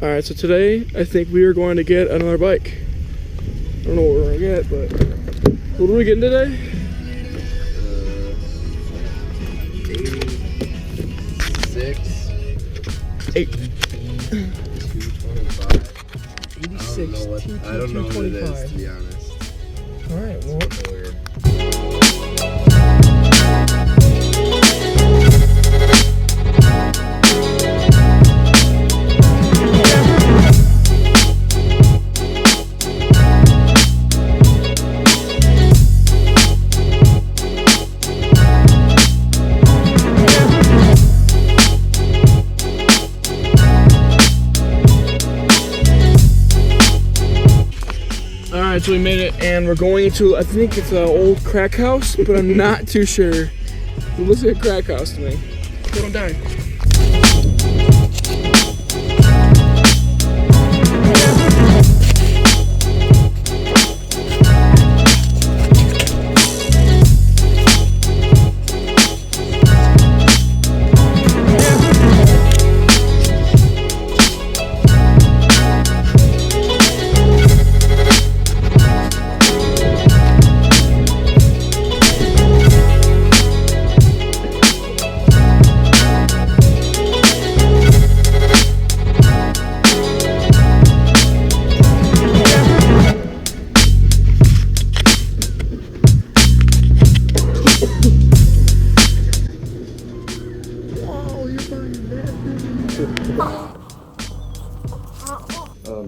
Alright, so today I think we are going to get another bike. I don't know what we're going to get, but what are we getting today? 86. 225. 86. I don't know what it is, to be honest. Alright, well. Weird. Alright, so we made it, and we're going into, I think it's an old crack house, but I'm not too sure. It looks like a crack house to me. They don't die.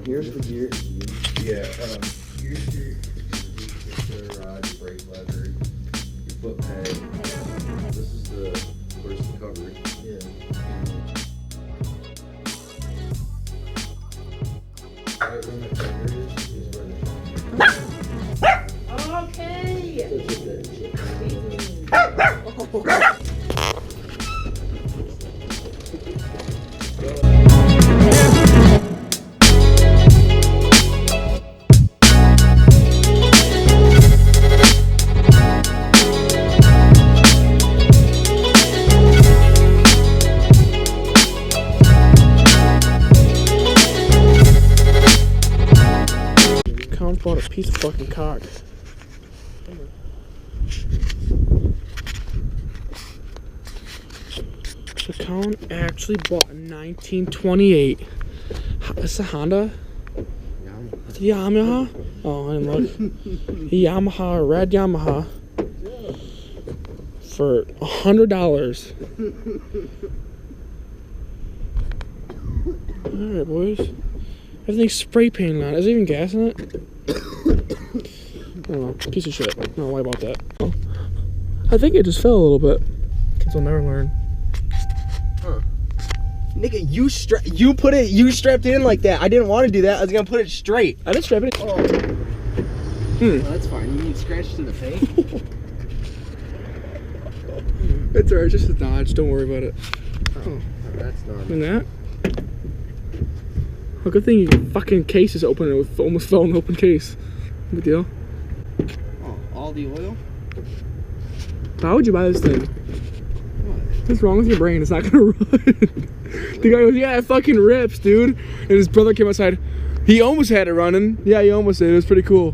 Here's the gear. Yeah, here's your rod, your brake lever, your foot peg. This is the, of course, the cover. Yeah. Right where my finger is where the Count bought a piece of fucking cock. So Count actually bought a 1928. It's a Honda? It's a Yamaha? Oh, I didn't look. Yamaha, red Yamaha. For $100. Alright, boys. Everything's spray painted on it. Is there even gas in it? I don't know. Piece of shit. I don't know why about that. Oh. I think it just fell a little bit. Kids will never learn. Huh. Nigga, you strapped it in like that. I didn't want to do that. I was gonna put it straight. I didn't strap it in. Oh. Well, that's fine. You need scratch to the paint. It's alright, just a Dodge. Don't worry about it. Oh, that's normal. And that? Well, good thing your fucking case is open. It almost fell in the open case. Good deal. Oh, all the oil? How would you buy this thing? What? What's wrong with your brain? It's not gonna run. The guy goes, yeah, it fucking rips, dude. And his brother came outside. He almost had it running. Yeah, he almost did. It was pretty cool.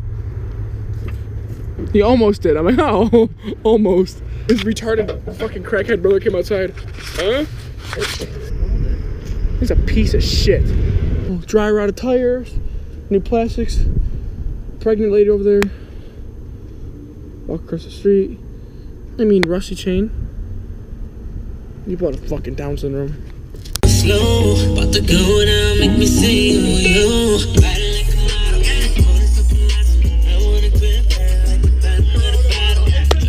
He almost did. I'm like, oh, almost. His retarded fucking crackhead brother came outside. Huh? He's a piece of shit. Dry rotted tires, new plastics, pregnant lady over there. Walk across the street. I mean, rusty chain. You bought a fucking Down syndrome. Slow, about to go down, make me see you.